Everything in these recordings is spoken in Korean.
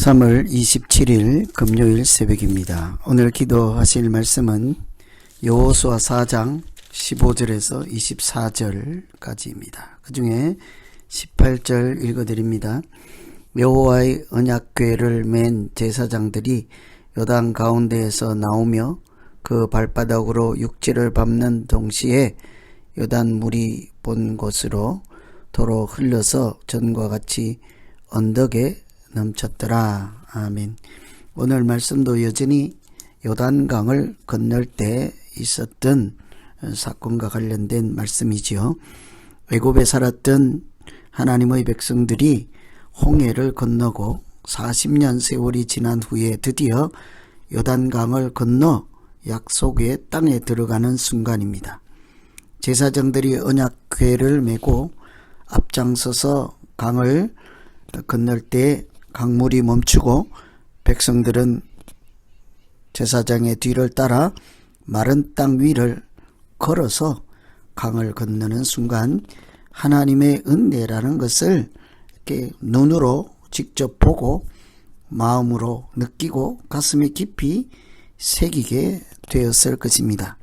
3월 27일 금요일 새벽입니다. 오늘 기도하실 말씀은 여호수아 4장 15절에서 24절까지입니다. 그 중에 18절 읽어드립니다. 여호와의 언약궤를 맨 제사장들이 요단 가운데에서 나오며 그 발바닥으로 육지를 밟는 동시에 요단 물이 본 곳으로 도로 흘러서 전과 같이 언덕에 넘쳤더라. 아멘. 오늘 말씀도 여전히 요단강을 건널 때 있었던 사건과 관련된 말씀이지요. 애굽에 살았던 하나님의 백성들이 홍해를 건너고 40년 세월이 지난 후에 드디어 요단강을 건너 약속의 땅에 들어가는 순간입니다. 제사장들이 언약궤를 메고 앞장서서 강을 건널 때 강물이 멈추고 백성들은 제사장의 뒤를 따라 마른 땅 위를 걸어서 강을 건너는 순간 하나님의 은혜라는 것을 이렇게 눈으로 직접 보고 마음으로 느끼고 가슴에 깊이 새기게 되었을 것입니다.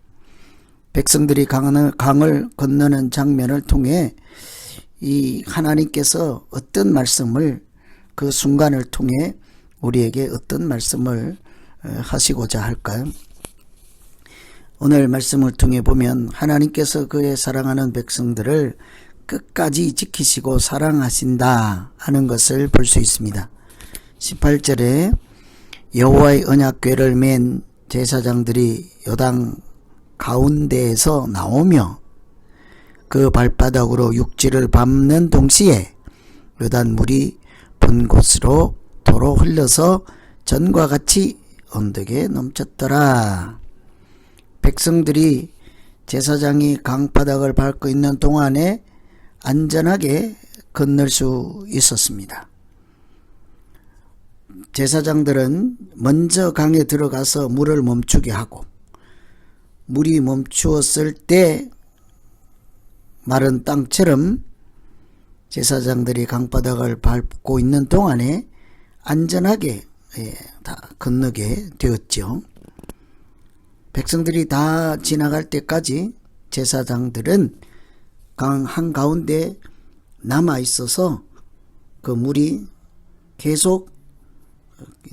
백성들이 강을 건너는 장면을 통해 이 하나님께서 어떤 말씀을 그 순간을 통해 우리에게 어떤 말씀을 하시고자 할까요? 오늘 말씀을 통해 보면 하나님께서 그의 사랑하는 백성들을 끝까지 지키시고 사랑하신다 하는 것을 볼 수 있습니다. 18절에 여호와의 언약궤를 맨 제사장들이 요단 가운데에서 나오며 그 발바닥으로 육지를 밟는 동시에 요단 물이 본 곳으로 도로 흘러서 전과 같이 언덕에 넘쳤더라. 백성들이 제사장이 강바닥을 밟고 있는 동안에 안전하게 건널 수 있었습니다. 제사장들은 먼저 강에 들어가서 물을 멈추게 하고 물이 멈추었을 때 마른 땅처럼 제사장들이 강바닥을 밟고 있는 동안에 안전하게 다 건너게 되었죠. 백성들이 다 지나갈 때까지 제사장들은 강 한가운데 남아 있어서 그 물이 계속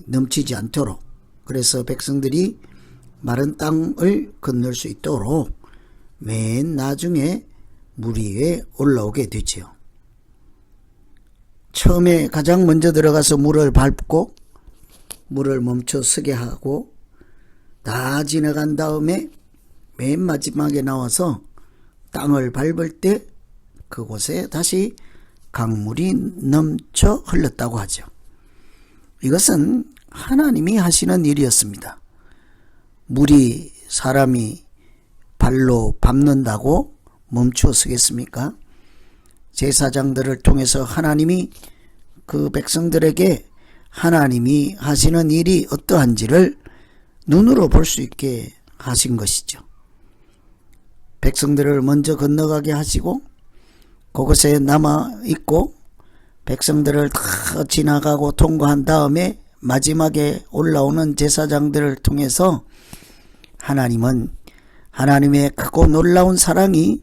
넘치지 않도록, 그래서 백성들이 마른 땅을 건널 수 있도록 맨 나중에 물 위에 올라오게 되지요. 처음에 가장 먼저 들어가서 물을 밟고 물을 멈춰 서게 하고 다 지나간 다음에 맨 마지막에 나와서 땅을 밟을 때 그곳에 다시 강물이 넘쳐 흘렀다고 하죠. 이것은 하나님이 하시는 일이었습니다. 물이 사람이 발로 밟는다고 멈추어 서겠습니까? 제사장들을 통해서 하나님이 그 백성들에게 하나님이 하시는 일이 어떠한지를 눈으로 볼 수 있게 하신 것이죠. 백성들을 먼저 건너가게 하시고 그곳에 남아 있고 백성들을 다 지나가고 통과한 다음에 마지막에 올라오는 제사장들을 통해서 하나님은 하나님의 크고 놀라운 사랑이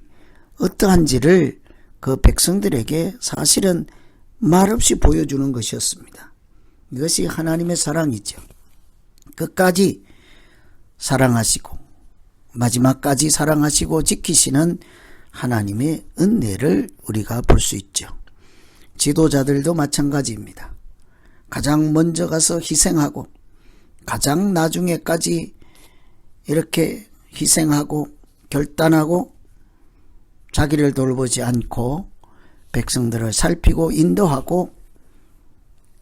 어떠한지를 그 백성들에게 사실은 말없이 보여주는 것이었습니다. 이것이 하나님의 사랑이죠. 끝까지 사랑하시고 마지막까지 사랑하시고 지키시는 하나님의 은혜를 우리가 볼 수 있죠. 지도자들도 마찬가지입니다. 가장 먼저 가서 희생하고 가장 나중에까지 이렇게 희생하고 결단하고 자기를 돌보지 않고 백성들을 살피고 인도하고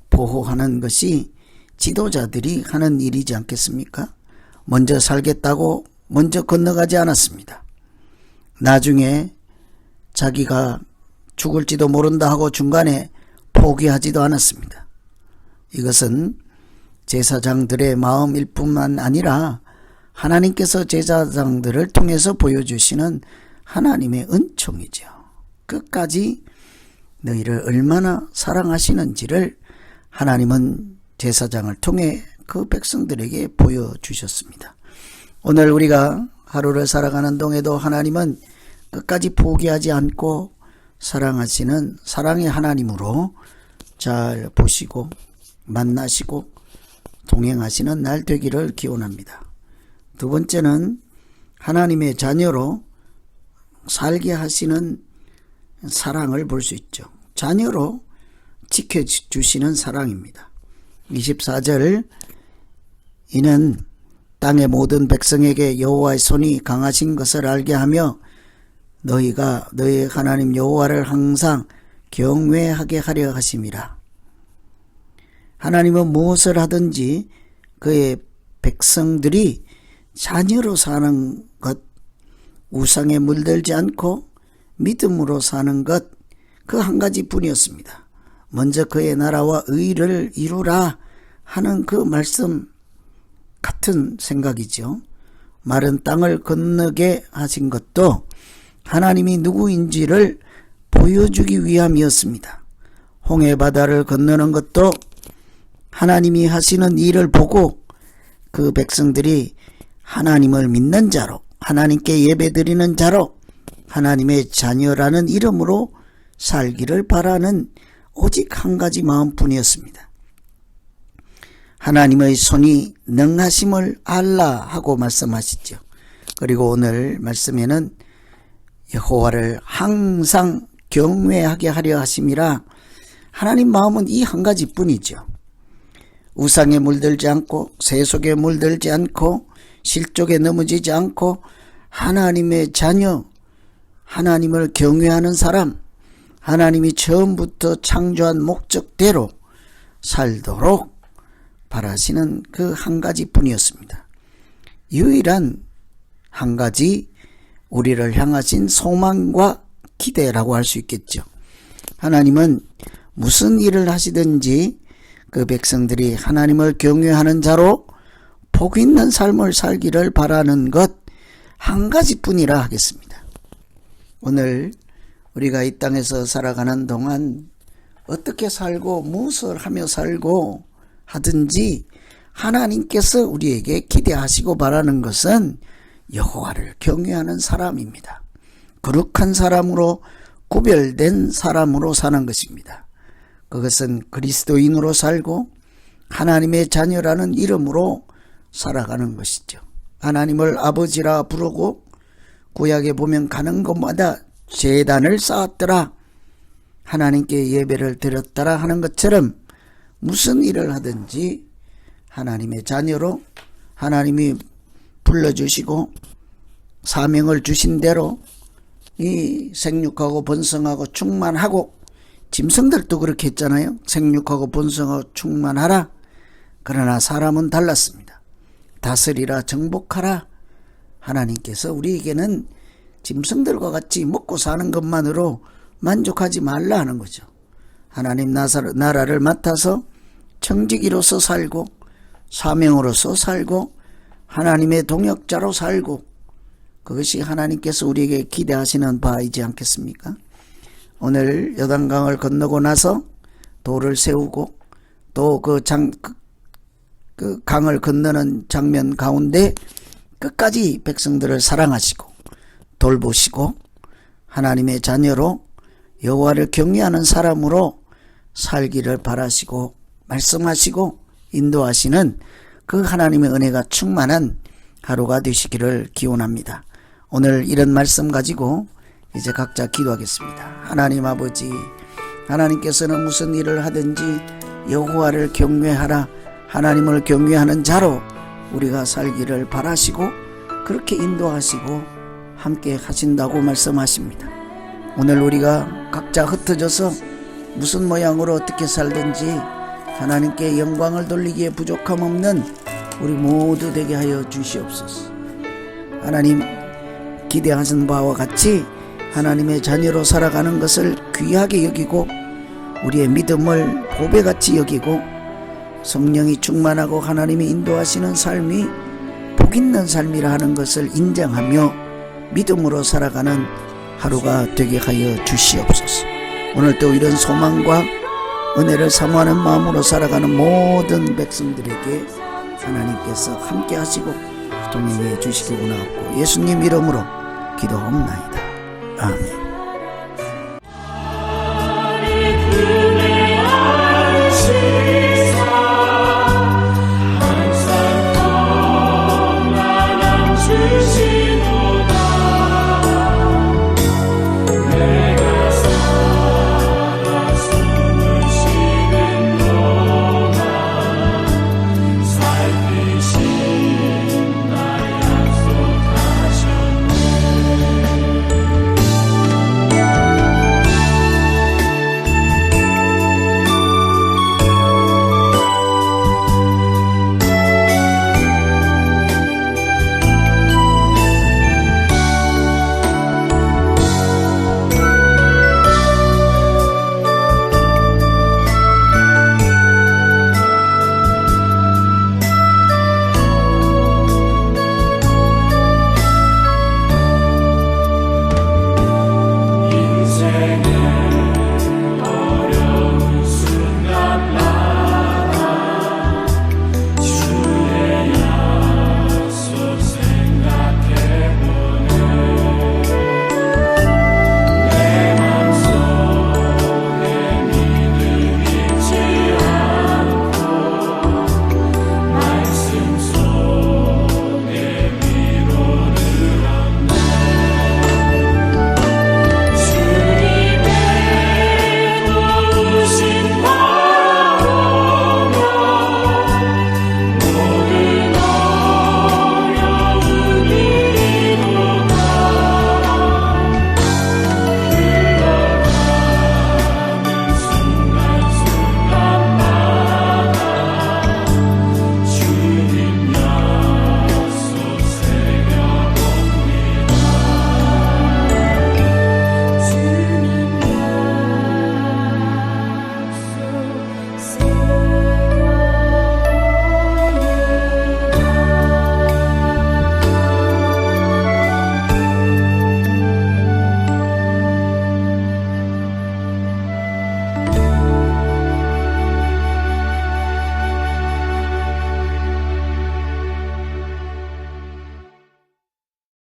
보호하는 것이 지도자들이 하는 일이지 않겠습니까? 먼저 살겠다고 먼저 건너가지 않았습니다. 나중에 자기가 죽을지도 모른다 하고 중간에 포기하지도 않았습니다. 이것은 제사장들의 마음일 뿐만 아니라 하나님께서 제사장들을 통해서 보여주시는 하나님의 은총이죠. 끝까지 너희를 얼마나 사랑하시는지를 하나님은 제사장을 통해 그 백성들에게 보여주셨습니다. 오늘 우리가 하루를 살아가는 동에도 하나님은 끝까지 포기하지 않고 사랑하시는 사랑의 하나님으로 잘 보시고 만나시고 동행하시는 날 되기를 기원합니다. 두 번째는 하나님의 자녀로 살게 하시는 사랑을 볼 수 있죠. 자녀로 지켜주시는 사랑입니다. 24절 이는 땅의 모든 백성에게 여호와의 손이 강하신 것을 알게 하며 너희가 너희 하나님 여호와를 항상 경외하게 하려 하심이라. 하나님은 무엇을 하든지 그의 백성들이 자녀로 사는 것, 우상에 물들지 않고 믿음으로 사는 것, 그 한 가지뿐이었습니다. 먼저 그의 나라와 의를 이루라 하는 그 말씀 같은 생각이죠. 마른 땅을 건너게 하신 것도 하나님이 누구인지를 보여주기 위함이었습니다. 홍해 바다를 건너는 것도 하나님이 하시는 일을 보고 그 백성들이 하나님을 믿는 자로, 하나님께 예배드리는 자로, 하나님의 자녀라는 이름으로 살기를 바라는 오직 한 가지 마음뿐이었습니다. 하나님의 손이 능하심을 알라 하고 말씀하시죠. 그리고 오늘 말씀에는 여호와를 항상 경외하게 하려 하심이라. 하나님 마음은 이 한 가지뿐이죠. 우상에 물들지 않고 세속에 물들지 않고 실족에 넘어지지 않고 하나님의 자녀, 하나님을 경외하는 사람, 하나님이 처음부터 창조한 목적대로 살도록 바라시는 그 한 가지뿐이었습니다. 유일한 한 가지 우리를 향하신 소망과 기대라고 할 수 있겠죠. 하나님은 무슨 일을 하시든지 그 백성들이 하나님을 경외하는 자로 복 있는 삶을 살기를 바라는 것 한 가지뿐이라 하겠습니다. 오늘 우리가 이 땅에서 살아가는 동안 어떻게 살고 무엇을 하며 살고 하든지 하나님께서 우리에게 기대하시고 바라는 것은 여호와를 경외하는 사람입니다. 거룩한 사람으로 구별된 사람으로 사는 것입니다. 그것은 그리스도인으로 살고 하나님의 자녀라는 이름으로 살아가는 것이죠. 하나님을 아버지라 부르고 구약에 보면 가는 곳마다 제단을 쌓았더라, 하나님께 예배를 드렸더라 하는 것처럼 무슨 일을 하든지 하나님의 자녀로 하나님이 불러주시고 사명을 주신 대로 이 생육하고 번성하고 충만하고, 짐승들도 그렇게 했잖아요. 생육하고 번성하고 충만하라. 그러나 사람은 달랐습니다. 다스리라 정복하라. 하나님께서 우리에게는 짐승들과 같이 먹고 사는 것만으로 만족하지 말라 하는 거죠. 하나님 나라를 맡아서 청지기로서 살고 사명으로서 살고 하나님의 동역자로 살고, 그것이 하나님께서 우리에게 기대하시는 바이지 않겠습니까? 오늘 요단강을 건너고 나서 돌을 세우고 또 그 강을 건너는 장면 가운데 끝까지 백성들을 사랑하시고 돌보시고 하나님의 자녀로 여호와를 경외하는 사람으로 살기를 바라시고 말씀하시고 인도하시는 그 하나님의 은혜가 충만한 하루가 되시기를 기원합니다. 오늘 이런 말씀 가지고 이제 각자 기도하겠습니다. 하나님 아버지, 하나님께서는 무슨 일을 하든지 여호와를 경외하라, 하나님을 경외하는 자로 우리가 살기를 바라시고 그렇게 인도하시고 함께 하신다고 말씀하십니다. 오늘 우리가 각자 흩어져서 무슨 모양으로 어떻게 살든지 하나님께 영광을 돌리기에 부족함 없는 우리 모두 되게 하여 주시옵소서. 하나님, 기대하신 바와 같이 하나님의 자녀로 살아가는 것을 귀하게 여기고 우리의 믿음을 보배같이 여기고 성령이 충만하고 하나님이 인도하시는 삶이 복있는 삶이라 하는 것을 인정하며 믿음으로 살아가는 하루가 되게 하여 주시옵소서. 오늘도 이런 소망과 은혜를 사모하는 마음으로 살아가는 모든 백성들에게 하나님께서 함께 하시고 동행해 주시기 원하옵고 예수님 이름으로 기도하옵나이다. 아멘.